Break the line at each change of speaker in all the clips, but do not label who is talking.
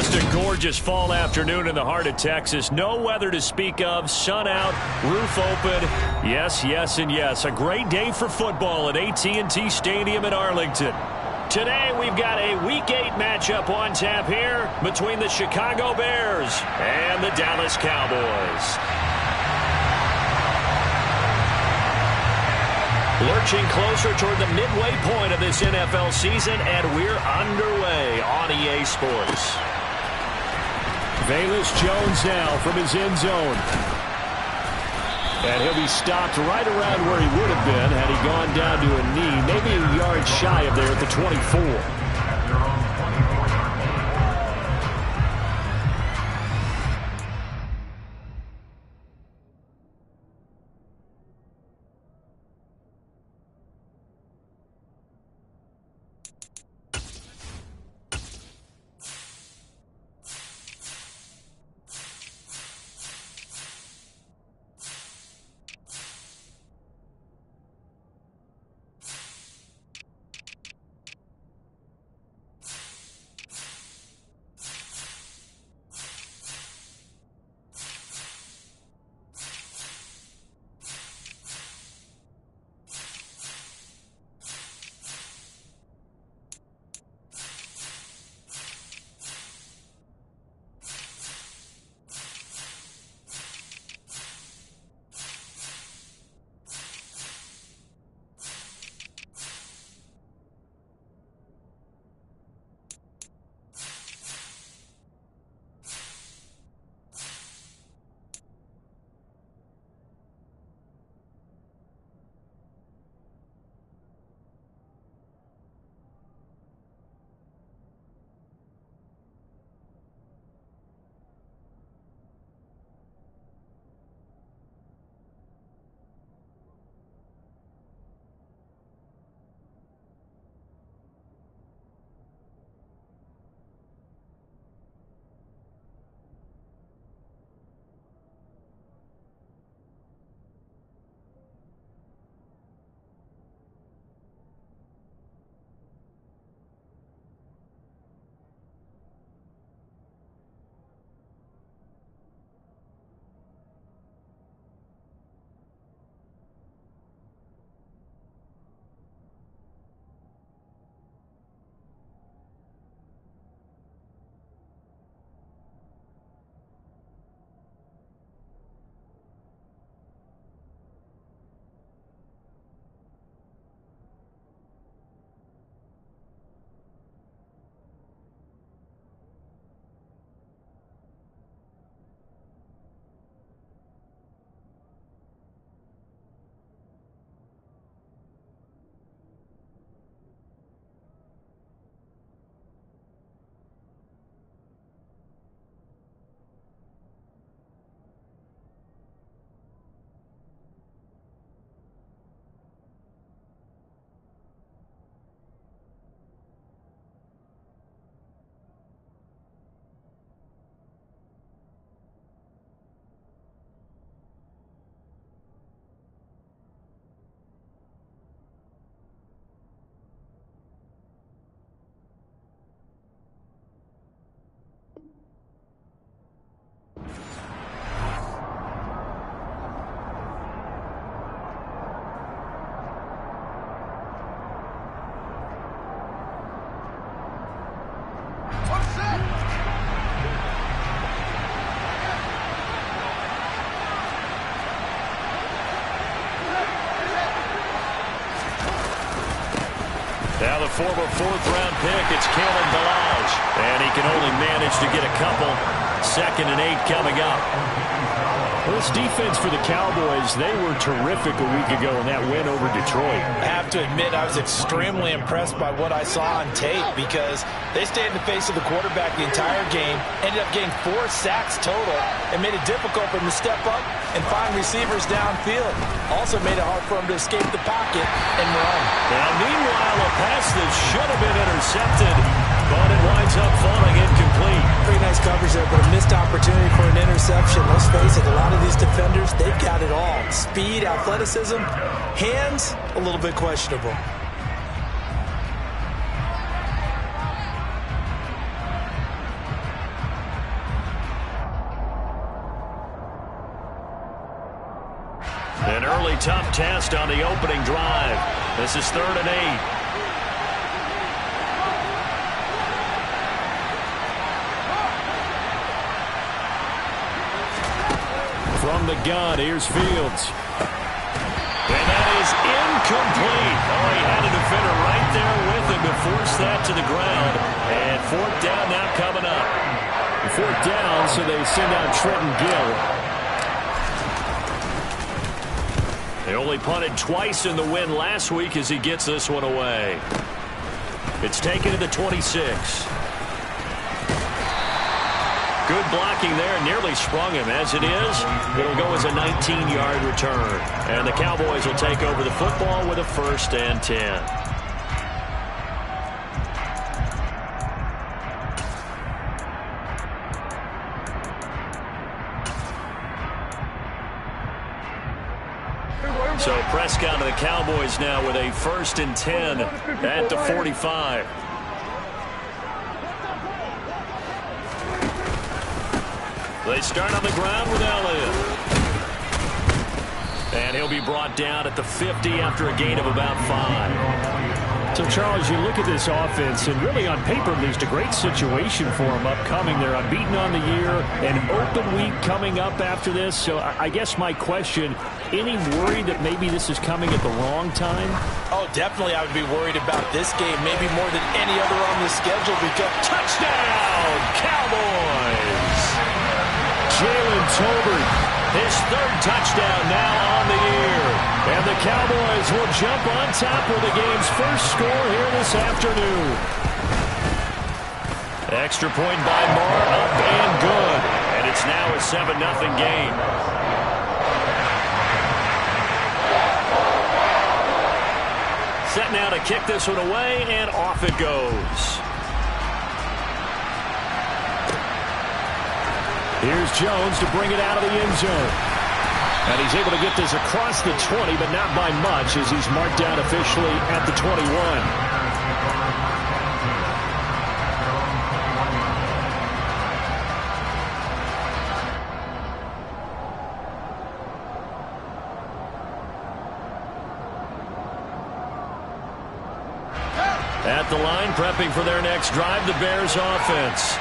Just a gorgeous fall afternoon in the heart of Texas. No weather to speak of. Sun out, roof open. Yes, yes, and yes. A great day for football at AT&T Stadium in Arlington. Today we've got a Week 8 matchup on tap here between the Chicago Bears and the Dallas Cowboys. Lurching closer toward the midway point of this NFL season, and we're underway on EA Sports. Velus Jones now from his end zone. And he'll be stopped right around where he would have been had he gone down to a knee, maybe a yard shy of there at the 24. Now the former fourth-round pick, it's Kalen Ballage. And he can only manage to get a couple. 2nd and 8 coming up. Well, this defense for the Cowboys, they were terrific a week ago in that win over Detroit.
I have to admit, I was extremely impressed by what I saw on tape because they stayed in the face of the quarterback the entire game, ended up getting 4 sacks total, and made it difficult for him to step up and find receivers downfield. Also made it hard for him to escape the pocket and run.
Now, meanwhile, a pass that should have been intercepted, but it winds up falling incomplete.
Pretty nice coverage there, but a missed opportunity for an interception. Let's face it, a lot of these defenders, they've got it all. Speed, athleticism, hands, a little bit questionable.
An early tough test on the opening drive. This is 3rd and 8. From the gun, here's Fields. And that is incomplete. Oh, he had a defender right there with him to force that to the ground. And 4th down now coming up. 4th down, so they send out Trenton Gill. They only punted twice in the win last week as he gets this one away. It's taken to the 26. Good blocking there, nearly sprung him. As it is, it'll go as a 19-yard return. And the Cowboys will take over the football with a 1st and 10. So Prescott and the Cowboys now with a 1st and 10 at the 45. They start on the ground with Elliott. And he'll be brought down at the 50 after a gain of about 5.
So, Charles, you look at this offense, and really on paper, there's a great situation for them upcoming. They're unbeaten on the year, an open week coming up after this. So I guess my question, any worry that maybe this is coming at the wrong time?
Oh, definitely I would be worried about this game, maybe more than any other on the schedule because
touchdown, Cowboys! Jalen Tolbert, his 3rd touchdown now on the year. And the Cowboys will jump on top with the game's first score here this afternoon. Extra point by Marr, up and good. And it's now a 7-0 game. Set now to kick this one away, and off it goes.
Here's Jones to bring it out of the end zone. And he's able to get this across the 20, but not by much as he's marked down officially at the 21.
At the line, prepping for their next drive, the Bears offense.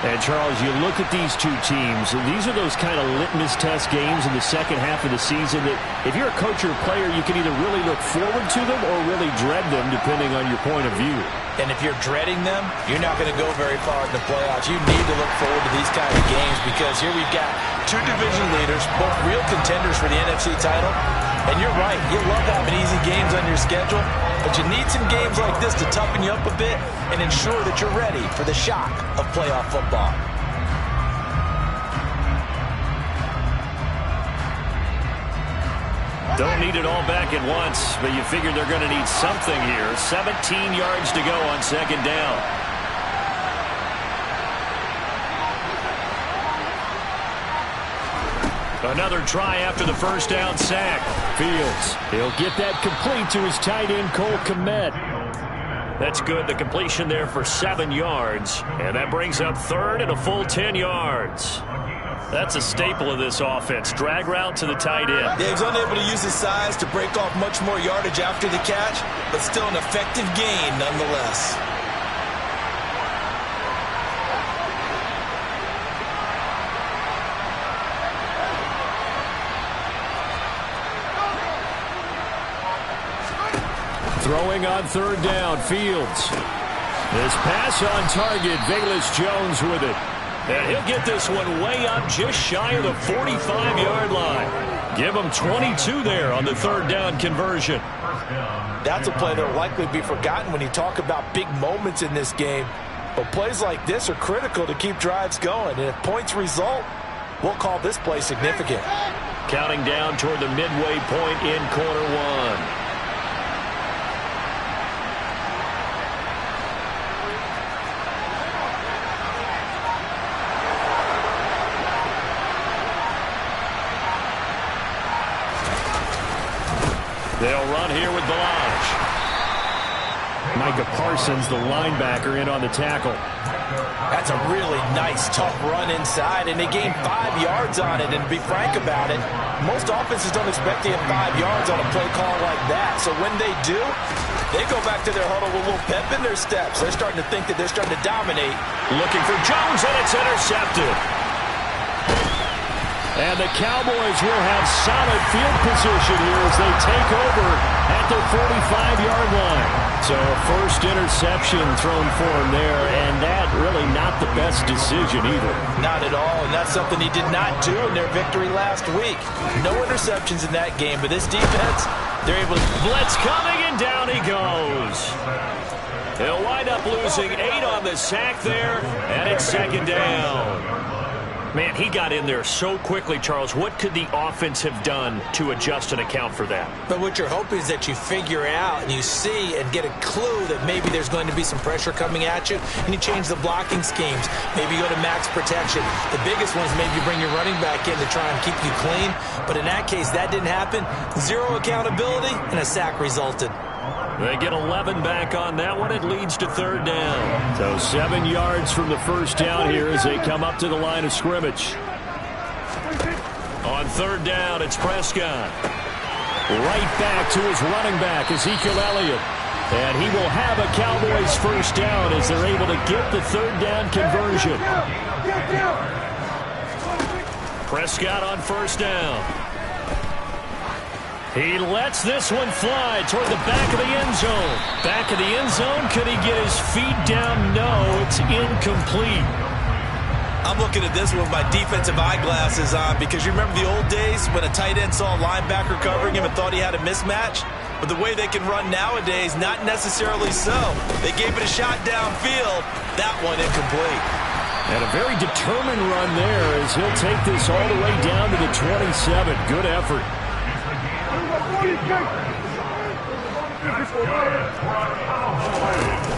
And, Charles, you look at these two teams, and these are those kind of litmus test games in the second half of the season that if you're a coach or a player, you can either really look forward to them or really dread them, depending on your point of view.
And if you're dreading them, you're not going to go very far in the playoffs. You need to look forward to these kind of games because here we've got 2 division leaders, both real contenders for the NFC title. And you're right, you love having easy games on your schedule, but you need some games like this to toughen you up a bit and ensure that you're ready for the shock of playoff football.
Don't need it all back at once, but you figure they're going to need something here. 17 yards to go on 2nd down. Another try after the 1st down sack.
Fields, he'll get that complete to his tight end, Cole Kmet.
That's good. The completion there for 7 yards. And that brings up 3rd and a full 10 yards. That's a staple of this offense. Drag route to the tight end.
Yeah, he's unable to use his size to break off much more yardage after the catch, but still an effective gain nonetheless.
Throwing on 3rd down, Fields. This pass on target, Velus Jones with it.
And he'll get this one way up just shy of the 45-yard line. Give him 22 there on the 3rd down conversion.
That's a play that will likely be forgotten when you talk about big moments in this game. But plays like this are critical to keep drives going. And if points result, we'll call this play significant.
Counting down toward the midway point in quarter 1. They'll run here with Balaj.
Micah Parsons, the linebacker, in on the tackle.
That's a really nice, tough run inside, and they gained 5 yards on it. And to be frank about it, most offenses don't expect to get 5 yards on a play call like that. So when they do, they go back to their huddle with a little pep in their steps. They're starting to think that they're starting to dominate.
Looking for Jones, and it's intercepted. And the Cowboys will have solid field position here as they take over at their 45-yard line. So a first interception thrown for him there, and that really not the best decision either.
Not at all, and that's something he did not do in their victory last week. No interceptions in that game, but this defense, they're able to...
Blitz coming, and down he goes. He'll wind up losing 8 on the sack there, and it's second down. Man, he got in there so quickly, Charles. What could the offense have done to adjust and account for that?
But what you're hoping is that you figure out and you see and get a clue that maybe there's going to be some pressure coming at you, and you change the blocking schemes. Maybe you go to max protection. The biggest one is maybe you bring your running back in to try and keep you clean. But in that case, that didn't happen. 0 accountability, and a sack resulted.
They get 11 back on that one. It leads to third down.
So 7 yards from the first down here as they come up to the line of scrimmage.
On third down, it's Prescott.
Right back to his running back, Ezekiel Elliott. And he will have a Cowboys first down as they're able to get the third down conversion.
Prescott on first down. He lets this one fly toward the back of the end zone. Back of the end zone. Could he get his feet down? No, it's incomplete.
I'm looking at this with my defensive eyeglasses on because you remember the old days when a tight end saw a linebacker covering him and thought he had a mismatch? But the way they can run nowadays, not necessarily so. They gave it a shot downfield. That one incomplete.
And a very determined run there as he'll take this all the way down to the 27. Good effort.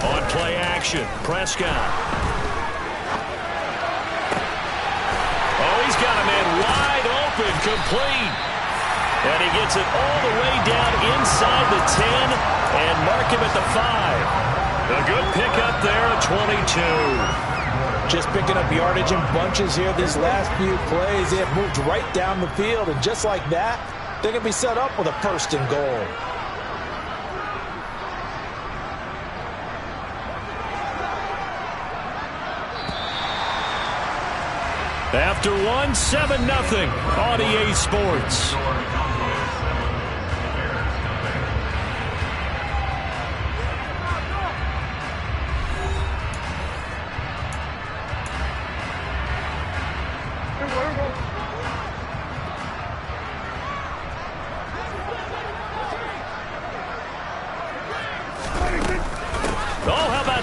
On play action, Prescott. Oh, he's got a man wide open, complete. And he gets it all the way down inside the 10 and mark him at the 5. A good pickup there at 22.
Just picking up yardage in bunches here these last few plays. They have moved right down the field, and just like that, they're going to be set up with a first and goal.
After 1, 7-0 on EA Sports.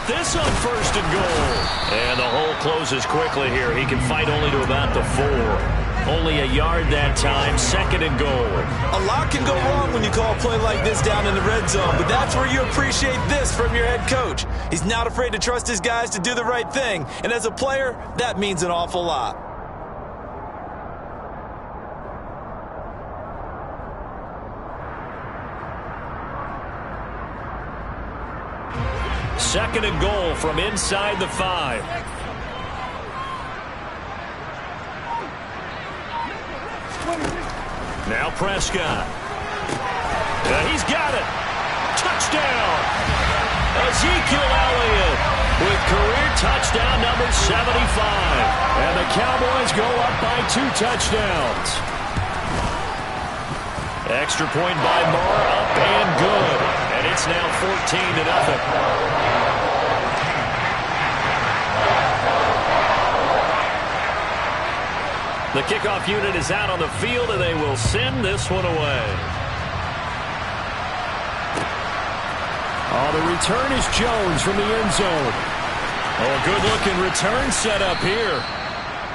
This on first and goal. And the hole closes quickly here. He can fight only to about the 4. Only a yard that time. Second and goal.
A lot can go wrong when you call a play like this down in the red zone, but that's where you appreciate this from your head coach. He's not afraid to trust his guys to do the right thing, and as a player, that means an awful lot.
Second and goal from inside the 5. Now Prescott. He's got it. Touchdown. Ezekiel Elliott with career touchdown number 75. And the Cowboys go up by 2 touchdowns. Extra point by Moore, up and good. And it's now 14-0. The kickoff unit is out on the field, and they will send this one away.
Oh, the return is Jones from the end zone.
Oh, a good-looking return set up here.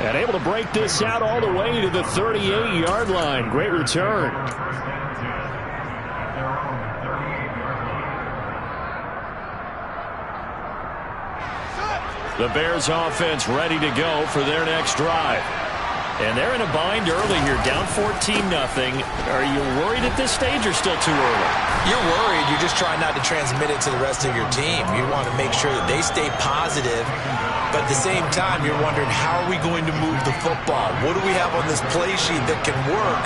And able to break this out all the way to the 38-yard line. Great return.
The Bears offense ready to go for their next drive. And they're in a bind early here, down 14-0. Are you worried at this stage or still too early?
You're worried. You're just trying not to transmit it to the rest of your team. You want to make sure that they stay positive. But at the same time, you're wondering, how are we going to move the football? What do we have on this play sheet that can work?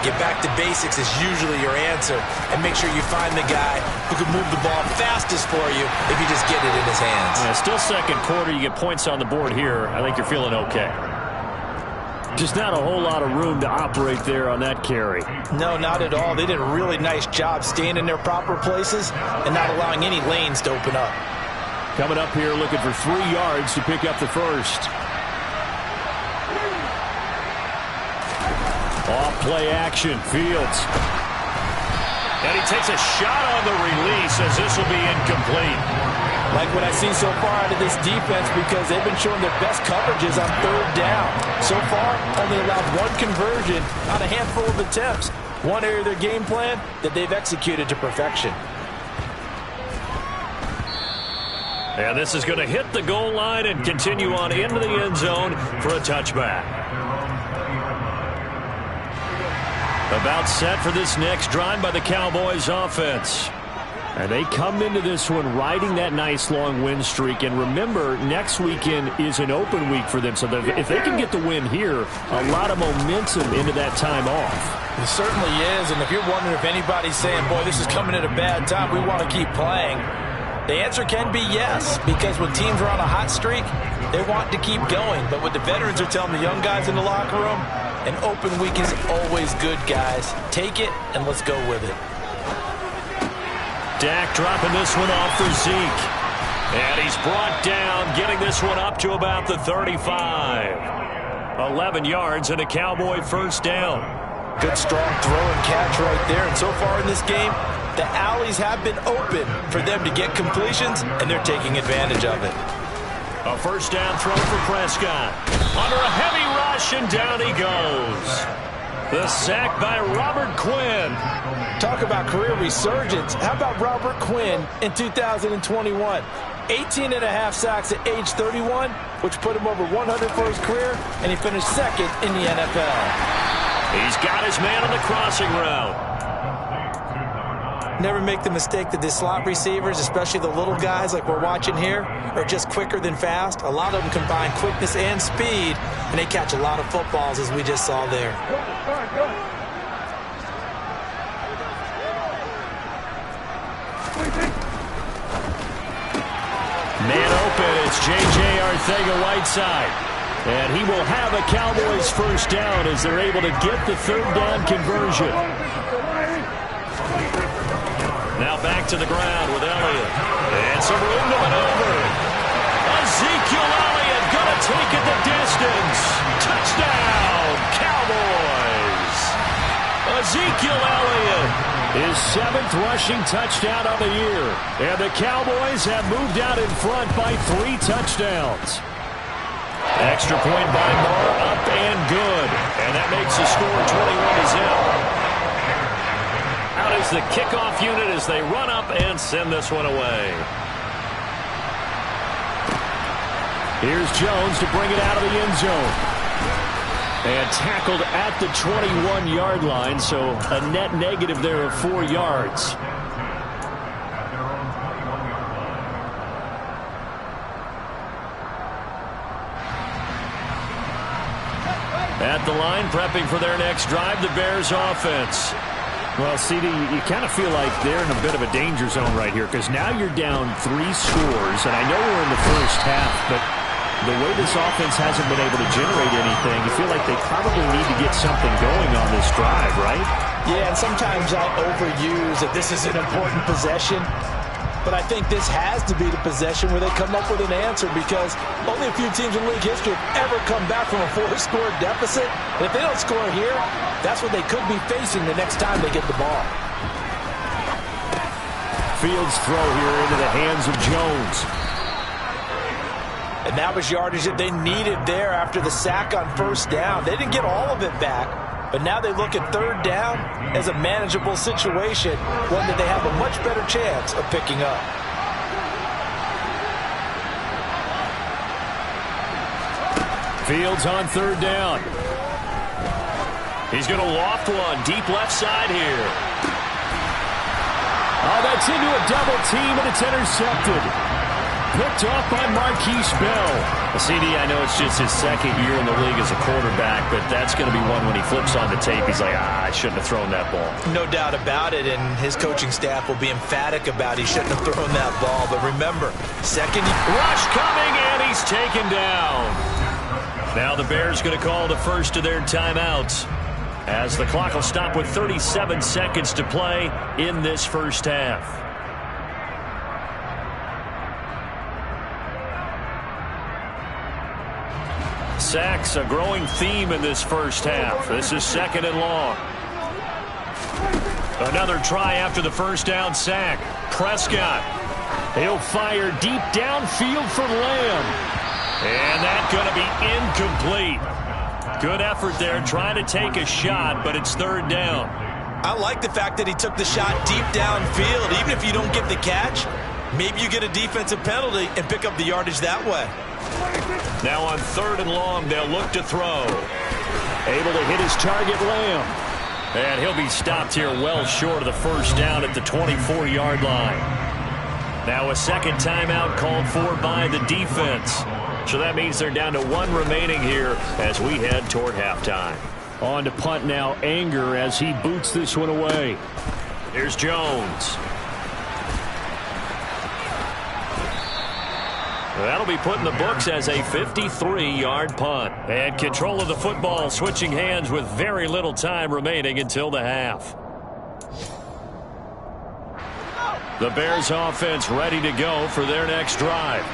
Get back to basics is usually your answer. And make sure you find the guy who can move the ball fastest for you if you just get it in his hands.
Still second quarter. You get points on the board here. I think you're feeling okay.
Just not a whole lot of room to operate there on that carry.
No, not at all. They did a really nice job staying in their proper places and not allowing any lanes to open up.
Coming up here looking for 3 yards to pick up the first. Off play action, Fields.
And he takes a shot on the release as this will be incomplete.
Like what I see so far out of this defense, because they've been showing their best coverages on 3rd down. So far, only allowed 1 conversion on a handful of attempts. One area of their game plan that they've executed to perfection.
And this is going to hit the goal line and continue on into the end zone for a touchback. About set for this next drive by the Cowboys offense.
And they come into this one riding that nice long win streak. And remember, next weekend is an open week for them. So if they can get the win here, a lot of momentum into that time off.
It certainly is. And if you're wondering if anybody's saying, boy, this is coming at a bad time, we want to keep playing, the answer can be yes. Because when teams are on a hot streak, they want to keep going. But what the veterans are telling the young guys in the locker room, an open week is always good, guys. Take it and let's go with it.
Dak dropping this one off for Zeke. And he's brought down, getting this one up to about the 35. 11 yards and a Cowboy first down.
Good strong throw and catch right there. And so far in this game, the alleys have been open for them to get completions, and they're taking advantage of it.
A first down throw for Prescott. Under a heavy rush, and down he goes. The sack by Robert Quinn.
Talk about career resurgence. How about Robert Quinn in 2021? 18.5 sacks at age 31, which put him over 100 for his career, and he finished 2nd in the NFL.
He's got his man on the crossing route.
Never make the mistake that the slot receivers, especially the little guys like we're watching here, are just quicker than fast. A lot of them combine quickness and speed, and they catch a lot of footballs, as we just saw there.
Man open, it's J.J. Arcega-Whiteside. And he will have a Cowboys first down as they're able to get the 3rd down conversion. Now back to the ground with Elliott. And some room to maneuver. Ezekiel Elliott going to take it the distance. Touchdown, Cowboys. Ezekiel Elliott, his 7th rushing touchdown of the year. And the Cowboys have moved out in front by 3 touchdowns. Extra point by Moore, up and good. And that makes the score 21-0. Out is the kickoff unit as they run up and send this one away. Here's Jones to bring it out of the end zone. And tackled at the 21-yard line, so a net negative there of 4 yards. At the line, prepping for their next drive, the Bears offense.
Well, CD, you kind of feel like they're in a bit of a danger zone right here because now you're down 3 scores, and I know we're in the first half, but the way this offense hasn't been able to generate anything, you feel like they probably need to get something going on this drive, right?
Yeah, and sometimes I overuse that this is an important possession. But I think this has to be the possession where they come up with an answer, because only a few teams in league history have ever come back from a 4-score deficit. And if they don't score here, that's what they could be facing the next time they get the ball.
Fields throw here into the hands of Jones.
And that was yardage that they needed there after the sack on first down. They didn't get all of it back. But now they look at 3rd down as a manageable situation, one that they have a much better chance of picking up.
Fields on third down.
He's going to loft one deep left side here.
Oh, that's into a double team, and it's intercepted. Picked off by Marquise Bell.
CD, I know it's just his second year in the league as a quarterback, but that's going to be one when he flips on the tape. He's like, I shouldn't have thrown that ball.
No doubt about it, and his coaching staff will be emphatic about he shouldn't have thrown that ball. But remember, second
rush coming, and he's taken down. Now the Bears going to call the first of their timeouts, as the clock will stop with 37 seconds to play in this first half. Sacks, a growing theme in this first half. This is second and long. Another try after the first down sack. Prescott.
He'll fire deep downfield for Lamb.
And that's going to be incomplete. Good effort there trying to take a shot, but it's third down.
I like the fact that he took the shot deep downfield. Even if you don't get the catch, maybe you get a defensive penalty and pick up the yardage that way.
Now on third and long, they'll look to throw.
Able to hit his target, Lamb.
And he'll be stopped here well short of the first down at the 24-yard line. Now a second timeout called for by the defense. So that means they're down to one remaining here as we head toward halftime.
On to punt now, Anger as he boots this one away.
Here's Jones. That'll be put in the books as a 53-yard punt. And control of the football switching hands with very little time remaining until the half. The Bears offense ready to go for their next drive.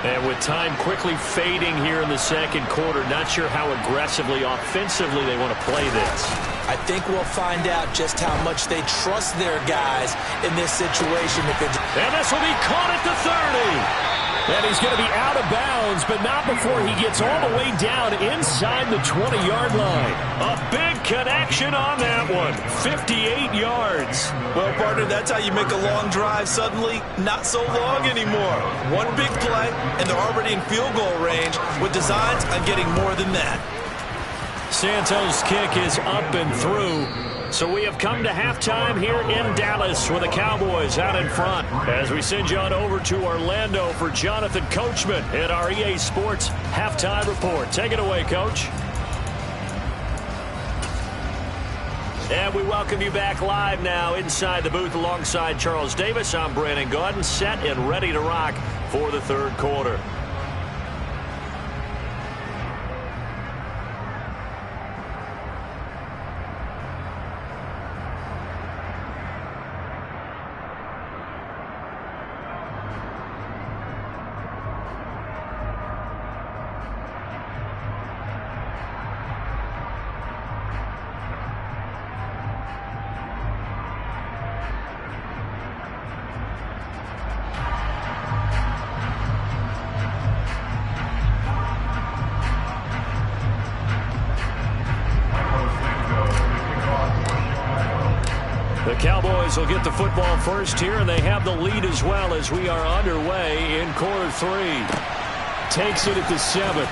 And with time quickly fading here in the second quarter, not sure how aggressively, offensively they want to play this.
I think we'll find out just how much they trust their guys in this situation.
And this will be caught at the 30.
And he's going to be out of bounds, but not before he gets all the way down inside the 20-yard line.
A big connection on that one. 58 yards.
Well, partner, that's how you make a long drive suddenly not so long anymore. One big play, and they're already in field goal range with designs on getting more than that.
Santos' kick is up and through. So we have come to halftime here in Dallas with the Cowboys out in front. As we send you on over to Orlando for Jonathan Coachman at our EA Sports Halftime Report. Take it away, Coach. And we welcome you back live now inside the booth alongside Charles Davis. I'm Brandon Gaudin, set and ready to rock for the third quarter. The Cowboys will get the football first here, and they have the lead as well as we are underway in quarter three.
Takes it at the 7.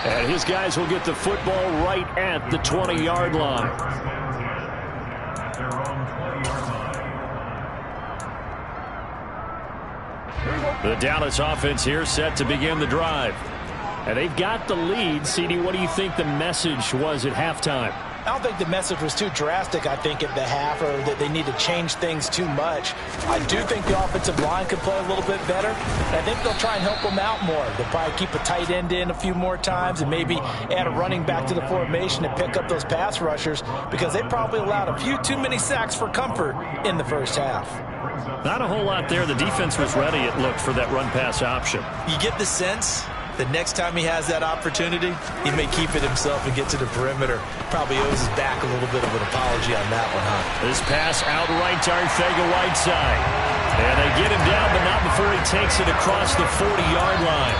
And his guys will get the football right at the 20-yard line.
The Dallas offense here set to begin the drive.
And they've got the lead. CD, what do you think the message was at halftime?
I don't think the message was too drastic, I think, at the half, or that they need to change things too much. I do think the offensive line could play a little bit better, and I think they'll try and help them out more. They'll probably keep a tight end in a few more times and maybe add a running back to the formation to pick up those pass rushers, because they probably allowed a few too many sacks for comfort in the first half.
Not a whole lot there. The defense was ready, it looked, for that run-pass option.
You get the sense the next time he has that opportunity, he may keep it himself and get to the perimeter. Probably owes his back a little bit of an apology on that one, huh?
This pass out right to Arcega-Whiteside. And they get him down, but not before he takes it across the 40-yard line.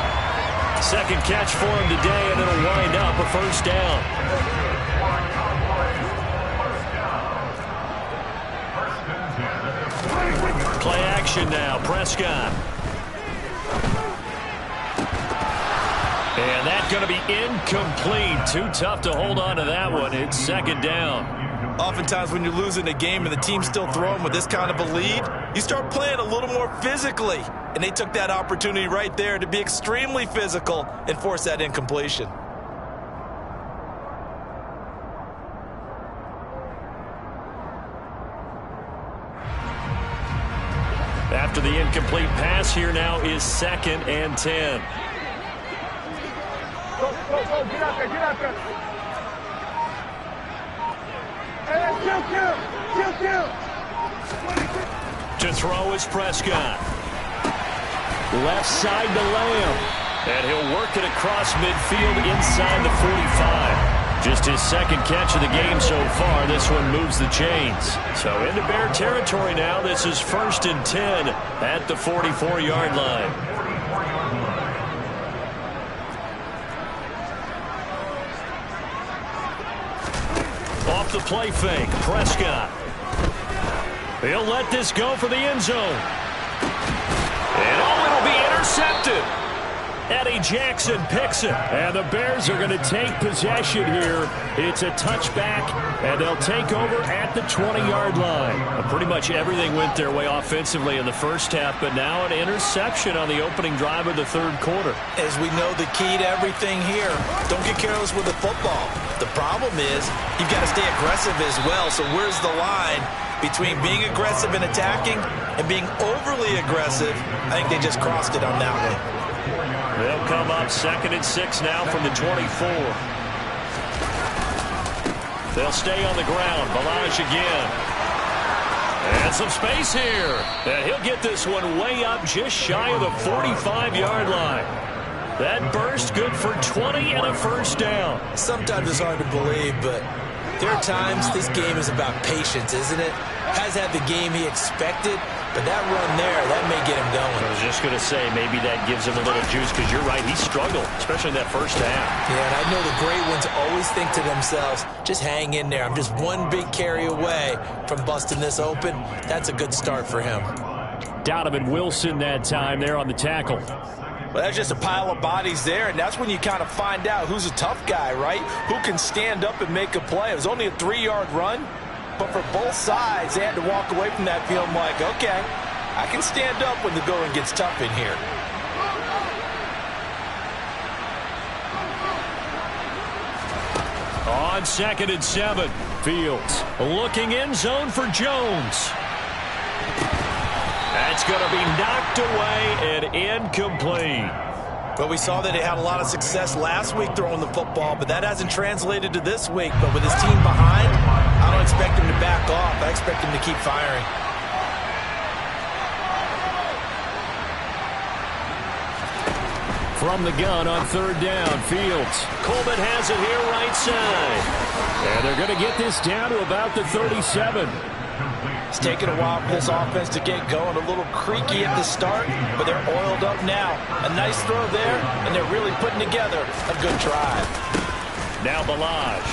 Second catch for him today, and it'll wind up a first down. Play action now. Prescott. And that's going to be incomplete. Too tough to hold on to that one. It's second down.
Oftentimes when you're losing a game and the team's still throwing with this kind of a lead, you start playing a little more physically. And they took that opportunity right there to be extremely physical and force that incompletion.
After the incomplete pass, here now is 2nd and 10.
Go, get out there. Kill.
To throw is Prescott. Left side to Lamb. And he'll work it across midfield inside the 45. Just his second catch of the game so far. This one moves the chains. So into Bear territory now. This is 1st and 10 at the 44-yard line. Off the play fake, Prescott. He'll let this go for the end zone. And it'll be intercepted. Eddie Jackson picks it. And the Bears are going to take possession here. It's a touchback, and they'll take over at the 20-yard line. Pretty much everything went their way offensively in the first half, but now an interception on the opening drive of the third quarter.
As we know, the key to everything here, don't get careless with the football. The problem is you've got to stay aggressive as well. So where's the line between being aggressive and attacking and being overly aggressive? I think they just crossed it on that one.
They'll come up 2nd and 6 now from the 24. They'll stay on the ground. Balaj again. And some space here. And he'll get this one way up just shy of the 45-yard line. That burst good for 20 and a first down.
Sometimes it's hard to believe, but there are times this game is about patience, isn't it? Has had the game he expected, but that run there, that may get him going.
I was just going to say, maybe that gives him a little juice, because you're right, he struggled, especially in that first half.
Yeah, and I know the great ones always think to themselves, just hang in there. I'm just one big carry away from busting this open. That's a good start for him.
Donovan Wilson that time there on the tackle.
Well, that's just a pile of bodies there, and that's when you kind of find out who's a tough guy, right? Who can stand up and make a play. It was only a 3-yard run, but for both sides, they had to walk away from that feeling like, okay, I can stand up when the going gets tough in here.
On 2nd and 7, Fields looking in zone for Jones. That's going to be knocked away and incomplete.
But we saw that he had a lot of success last week throwing the football, but that hasn't translated to this week. But with his team behind, I don't expect him to back off. I expect him to keep firing.
From the gun on 3rd down, Fields.
Coleman has it here right side.
And they're going to get this down to about the 37.
It's taken a while for this offense to get going. A little creaky at the start, but they're oiled up now. A nice throw there, and they're really putting together a good drive.
Now Balaj.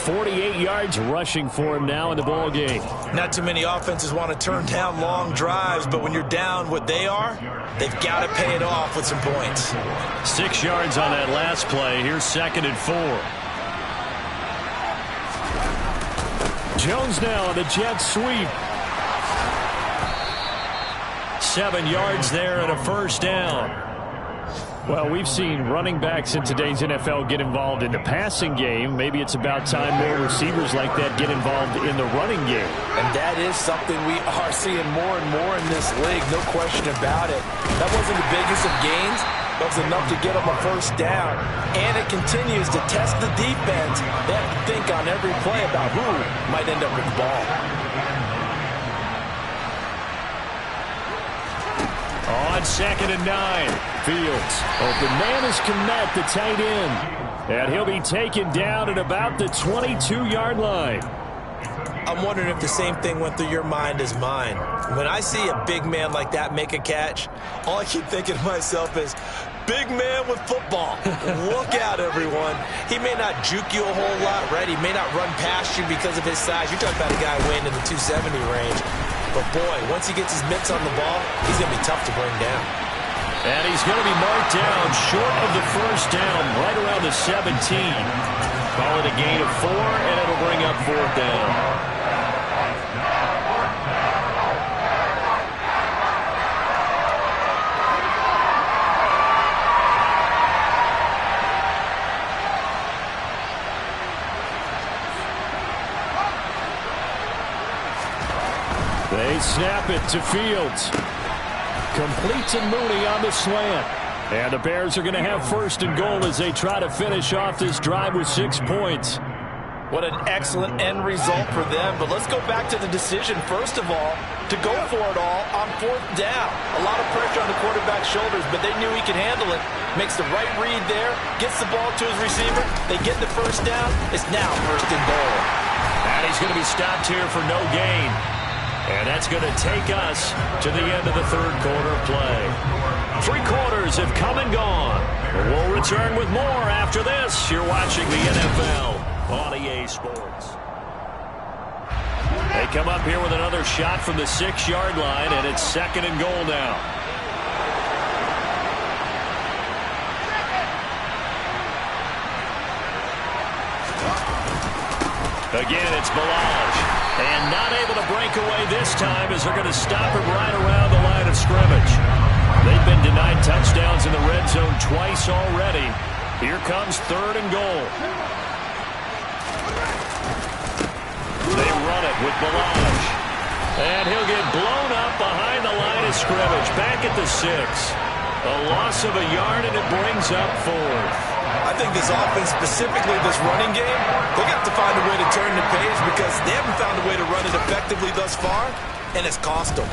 48 yards rushing for him now in the ball game.
Not too many offenses want to turn down long drives, but when you're down what they are, they've got to pay it off with some points.
6 yards on that last play. Here's 2nd and 4.
Jones now on the jet sweep.
7 yards there and a first down.
Well, we've seen running backs in today's NFL get involved in the passing game. Maybe it's about time more receivers like that get involved in the running game.
And that is something we are seeing more and more in this league, no question about it. That wasn't the biggest of gains, but it was enough to get them a first down. And it continues to test the defense. They have to think on every play about who might end up with the ball.
On 2nd and 9.
Fields. Open man is Kmet, the tight end. And he'll be taken down at about the 22-yard line.
I'm wondering if the same thing went through your mind as mine. When I see a big man like that make a catch, all I keep thinking to myself is, big man with football. Look out, everyone. He may not juke you a whole lot, right? He may not run past you because of his size. You're talking about a guy weighing in the 270 range. But, boy, once he gets his mitts on the ball, he's going to be tough to bring down.
And he's going to be marked down short of the first down, right around the 17. Call it a gain of 4, and it'll bring up 4th down. They snap it to Fields. Complete to Mooney on the slant. And the Bears are going to have 1st and goal as they try to finish off this drive with 6 points.
What an excellent end result for them. But let's go back to the decision, first of all, to go for it all on 4th down. A lot of pressure on the quarterback's shoulders, but they knew he could handle it. Makes the right read there, gets the ball to his receiver. They get the 1st down. It's now 1st and goal.
And he's going to be stopped here for no gain. And that's going to take us to the end of the 3rd quarter play. 3 quarters have come and gone. We'll return with more after this. You're watching the NFL on EA Sports. They come up here with another shot from the 6-yard line, and it's 2nd and goal now. Again, it's Balaj. And not able to break away this time as they're going to stop him right around the line of scrimmage. They've been denied touchdowns in the red zone twice already. Here comes 3rd and goal. They run it with Balaj. And he'll get blown up behind the line of scrimmage. Back at the 6. A loss of a yard, and it brings up 4th.
I think this offense, specifically this running game, they're going to have to find a way to turn the page because they haven't found a way to run it effectively thus far, and it's cost them.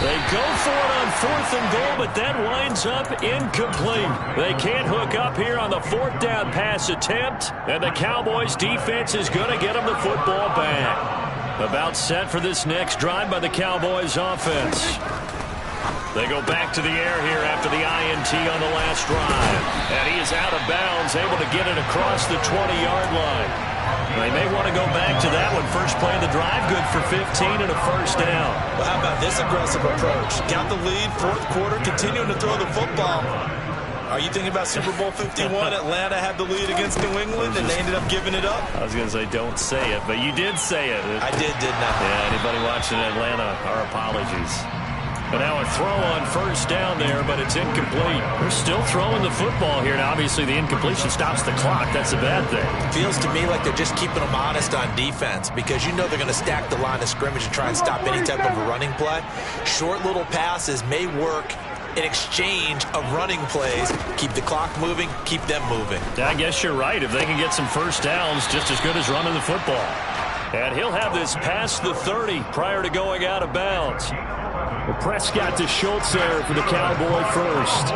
They go for it on 4th and goal, but that winds up incomplete. They can't hook up here on the 4th down pass attempt, and the Cowboys defense is going to get them the football back. About set for this next drive by the Cowboys offense. They go back to the air here after the INT on the last drive. And he is out of bounds, able to get it across the 20-yard line. They may want to go back to that one. First play of the drive, good for 15 and a 1st down.
Well, how about this aggressive approach? Got the lead, 4th quarter, continuing to throw the football. Are you thinking about Super Bowl 51? Atlanta had the lead against New England, and they ended up giving it up?
I was going to say don't say it, but you did say it.
I did, didn't I?
Yeah, anybody watching Atlanta, our apologies. But now a throw on 1st down there, but it's incomplete. They're still throwing the football here. Now, obviously, the incompletion stops the clock. That's a bad thing.
Feels to me like they're just keeping them honest on defense because you know they're going to stack the line of scrimmage and try and stop any type of a running play. Short little passes may work in exchange of running plays. Keep the clock moving, keep them moving.
I guess you're right. If they can get some 1st downs, just as good as running the football. And he'll have this past the 30 prior to going out of bounds. Well, Prescott to Schultz there for the Cowboy first.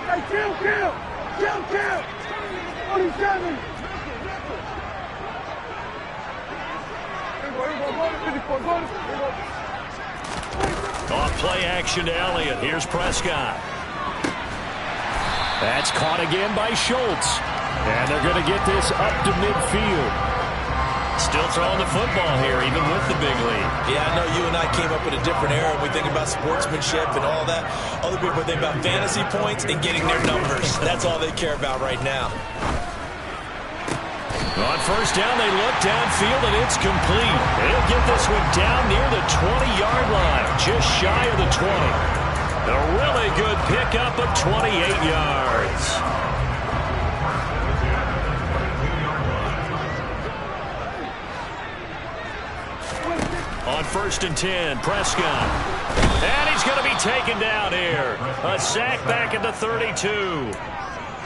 Hey, kill! 47!
Off play action to Elliott. Here's Prescott. That's caught again by Schultz. And they're going to get this up to midfield. Still throwing the football here, even with the big lead.
Yeah, I know you and I came up in a different era. We think about sportsmanship and all that. Other people think about fantasy points and getting their numbers. That's all they care about right now.
On 1st down, they look downfield, and it's complete. They'll get this one down near the 20-yard line, just shy of the 20. A really good pickup of 28 yards. On 1st and 10, Prescott. And he's going to be taken down here. A sack back at the 32.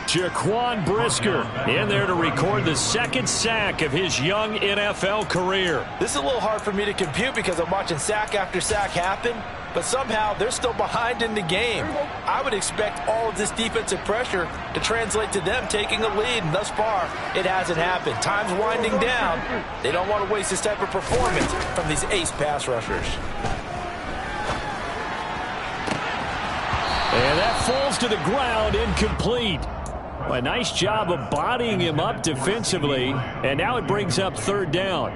Jaquan Brisker in there to record the 2nd sack of his young NFL career.
This is a little hard for me to compute because I'm watching sack after sack happen, but somehow they're still behind in the game. I would expect all of this defensive pressure to translate to them taking a lead, and thus far, it hasn't happened. Time's winding down. They don't want to waste this type of performance from these ace pass rushers.
And that falls to the ground, incomplete.
A nice job of bodying him up defensively, and now it brings up third down.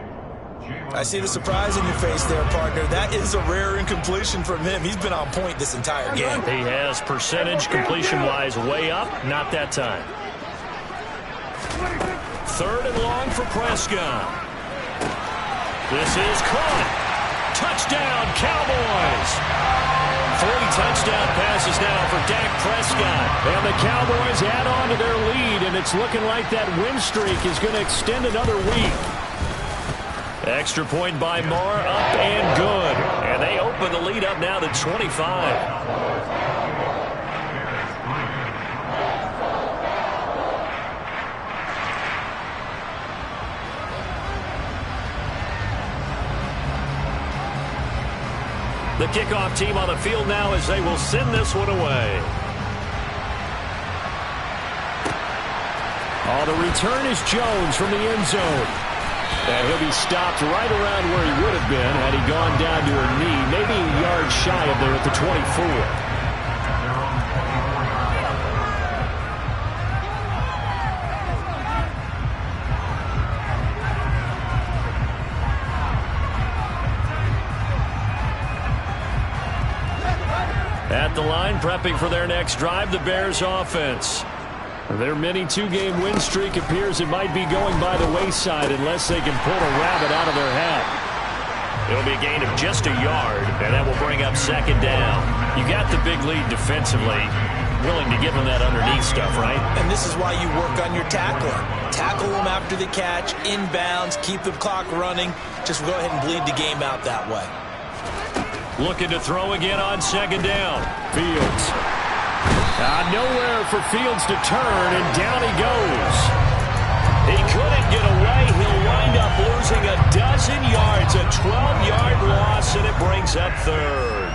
I see the surprise in your face there, partner. That is a rare incompletion from him. He's been on point this entire game.
He has percentage completion-wise way up. Not that time. Third and long for Prescott. This is caught. Touchdown, Cowboys. 3 touchdown passes now for Dak Prescott.
And the Cowboys add on to their lead, and it's looking like that win streak is going to extend another week.
Extra point by Moore, up and good. And they open the lead up now to 25. The kickoff team on the field now as they will send this one away.
Oh, the return is Jones from the end zone. And he'll be stopped right around where he would have been had he gone down to a knee, maybe a yard shy of there at the 24.
At the line, prepping for their next drive, the Bears offense.
Their mini two-game win streak appears it might be going by the wayside unless they can pull a rabbit out of their hat.
It'll be a gain of just a yard, and that will bring up second down. You got the big lead defensively. Willing to give them that underneath stuff, right?
And this is why you work on your tackling. Tackle them after the catch, inbounds, keep the clock running. Just go ahead and bleed the game out that way.
Looking to throw again on second down.
Fields. Nowhere for Fields to turn, and down he goes.
He couldn't get away. He'll wind up losing a dozen yards. A 12-yard loss, and it brings up third.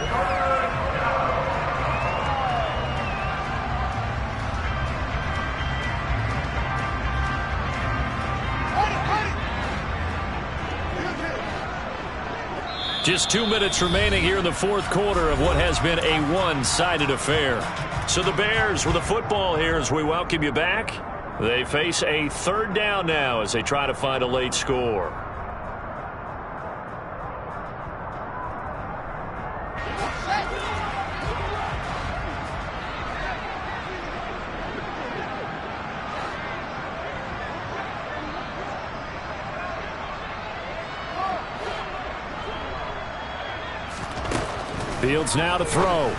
Just 2 minutes remaining here in the fourth quarter of what has been a one-sided affair. So the Bears with the football here as we welcome you back. They face a third down now as they try to find a late score.
Fields now to throw.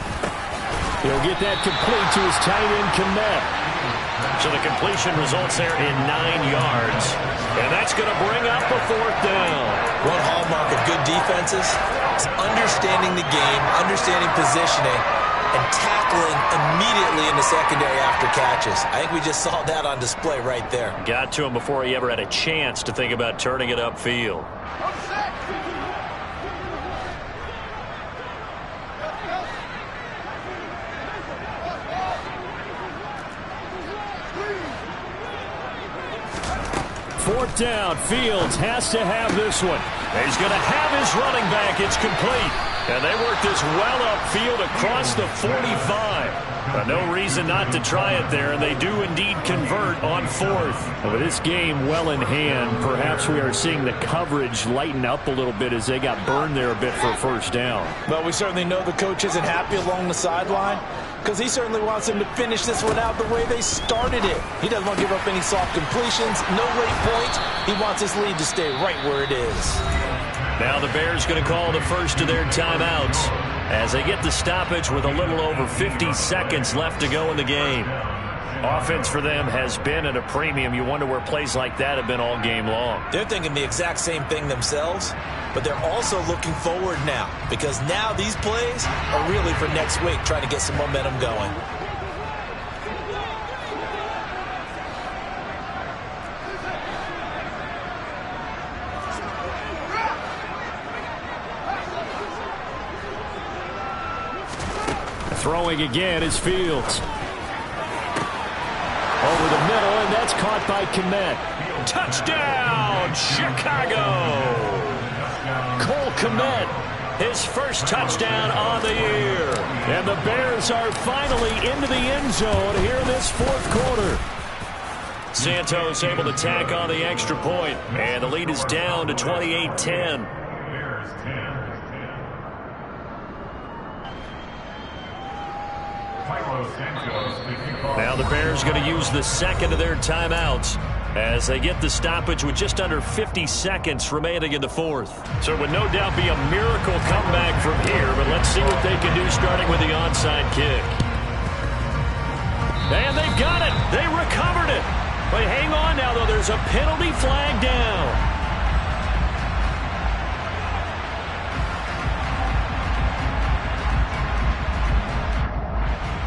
He'll get that complete to his tight end, Kmet.
So the completion results there in 9 yards. And that's going to bring up a fourth down.
One hallmark of good defenses is understanding the game, understanding positioning, and tackling immediately in the secondary after catches. I think we just saw that on display right there.
Got to him before he ever had a chance to think about turning it upfield.
Fourth down, Fields has to have this one.
He's going to have his running back. It's complete. And they work this well upfield across the 45. No reason not to try it there, and they do indeed convert on fourth.
With this game well in hand, perhaps we are seeing the coverage lighten up a little bit as they got burned there a bit for a first down.
Well, we certainly know the coach isn't happy along the sideline because he certainly wants them to finish this one out the way they started it. He doesn't want to give up any soft completions, no late points. He wants his lead to stay right where it is.
Now the Bears going to call the first of their timeouts as they get the stoppage with a little over 50 seconds left to go in the game. Offense for them has been at a premium. You wonder where plays like that have been all game long.
They're thinking the exact same thing themselves, but they're also looking forward now because now these plays are really for next week, trying to get some momentum going.
Throwing again is Fields. Over the middle, and that's caught by Kmet.
Touchdown, Chicago!
Cole Kmet,
his first touchdown on the year.
And the Bears are finally into the end zone here in this fourth quarter.
Santos able to tack on the extra point, and the lead is down to 28-10. Now the Bears going to use the second of their timeouts as they get the stoppage with just under 50 seconds remaining in the fourth. So it would no doubt be a miracle comeback from here, but let's see what they can do starting with the onside kick. And they've got it. They recovered it. But hang on now, though. There's a penalty flag down.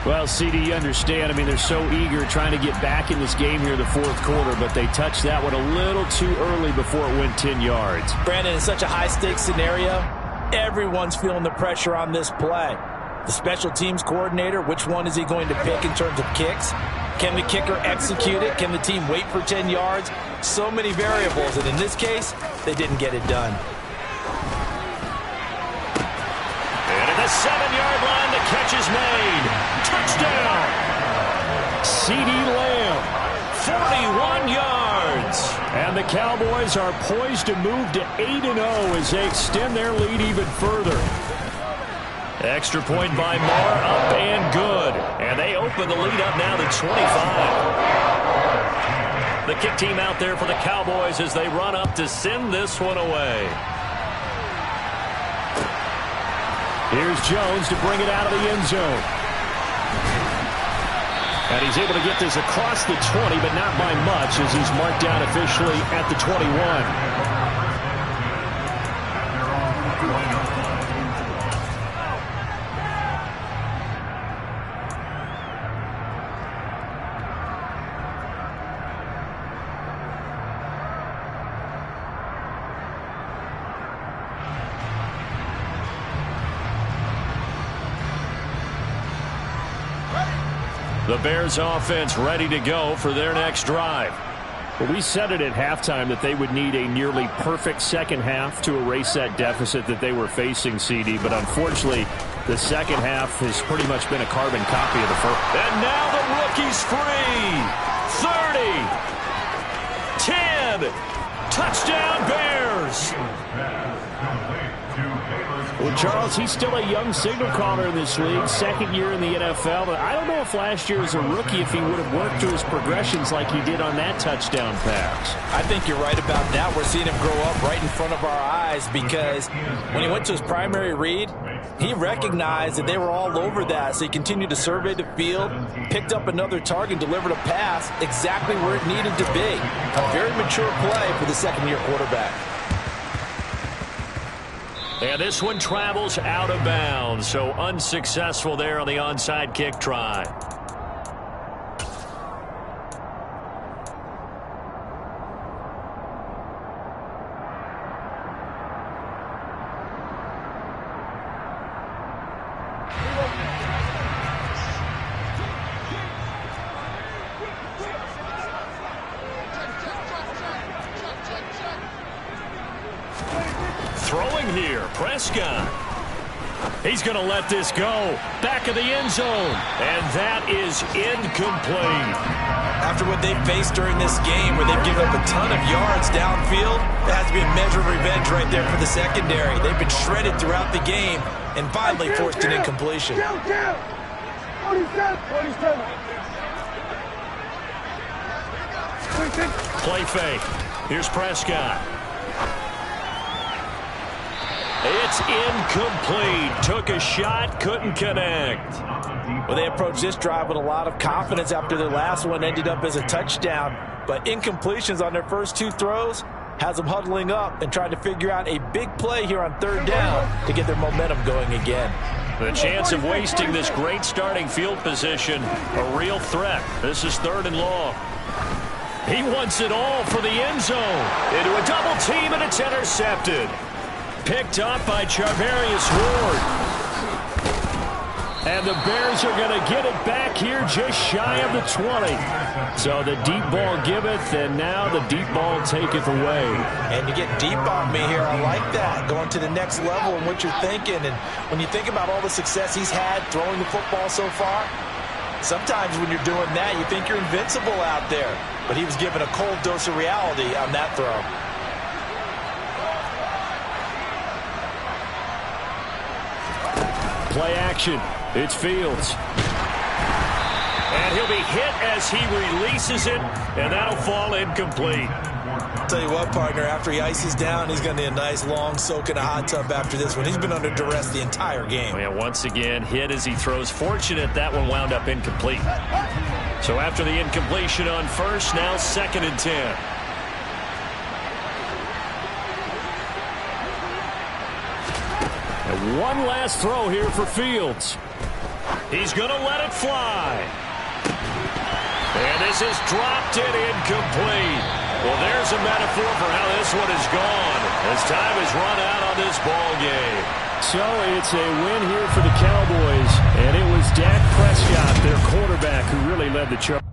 Well, CD, you understand. I mean, they're so eager trying to get back in this game here in the fourth quarter, but they touched that one a little too early before it went 10 yards.
Brandon, in such a high-stakes scenario, everyone's feeling the pressure on this play. The special teams coordinator, which one is he going to pick in terms of kicks? Can the kicker execute it? Can the team wait for 10 yards? So many variables, and in this case, they didn't get it done.
And at the 7-yard line, the catch is made. Touchdown! CeeDee Lamb, 41 yards.
And the Cowboys are poised to move to 8-0 as they extend their lead even further.
Extra point by Moore, up and good. And they open the lead up now to 25. The kick team out there for the Cowboys as they run up to send this one away.
Here's Jones to bring it out of the end zone. And he's able to get this across the 20, but not by much as he's marked down officially at the 21.
The Bears offense ready to go for their next drive.
Well, we said it at halftime that they would need a nearly perfect second half to erase that deficit that they were facing, CD. But unfortunately, the second half has pretty much been a carbon copy of the first.
And now the rookie's free. 30. 10. Touchdown Bears.
Well, Charles, he's still a young signal caller in this league, second year in the NFL. But I don't know if last year as a rookie if he would have worked through his progressions like he did on that touchdown pass.
I think you're right about that. We're seeing him grow up right in front of our eyes because when he went to his primary read, he recognized that they were all over that. So he continued to survey the field, picked up another target, delivered a pass exactly where it needed to be. A very mature play for the second-year quarterback.
And this one travels out of bounds, so unsuccessful there on the onside kick try. Throwing here, Prescott. He's going to let this go. Back of the end zone. And that is incomplete.
After what they've faced during this game where they've given up a ton of yards downfield, there has to be a measure of revenge right there for the secondary. They've been shredded throughout the game and finally forced an incompletion.
47.
Play fake. Here's Prescott. It's incomplete. Took a shot, couldn't connect.
Well, they approached this drive with a lot of confidence after their last one ended up as a touchdown. But incompletions on their first two throws has them huddling up and trying to figure out a big play here on third down to get their momentum going again.
The chance of wasting this great starting field position, a real threat. This is 3rd and long. He wants it all for the end zone. Into a double team, and it's intercepted. Picked up by Charvarius Ward. And the Bears are going to get it back here just shy of the 20. So the deep ball giveth, and now the deep ball taketh away.
And you get deep on me here. I like that. Going to the next level and what you're thinking. And when you think about all the success he's had throwing the football so far, Sometimes when you're doing that, you think you're invincible out there. But he was given a cold dose of reality on that throw.
Play action. It's Fields.
And he'll be hit as he releases it, and that'll fall incomplete.
Tell you what, partner, after he ices down, he's going to need a nice long soak in a hot tub after this one. He's been under duress the entire game.
And once again, hit as he throws. Fortunate that one wound up incomplete. So after the incompletion on first, now 2nd and 10.
And one last throw here for Fields.
He's going to let it fly. And this is dropped it incomplete. Well, there's a metaphor for how this one is gone as time has run out on this ball game.
So it's a win here for the Cowboys, and it was Dak Prescott, their quarterback, who really led the charge.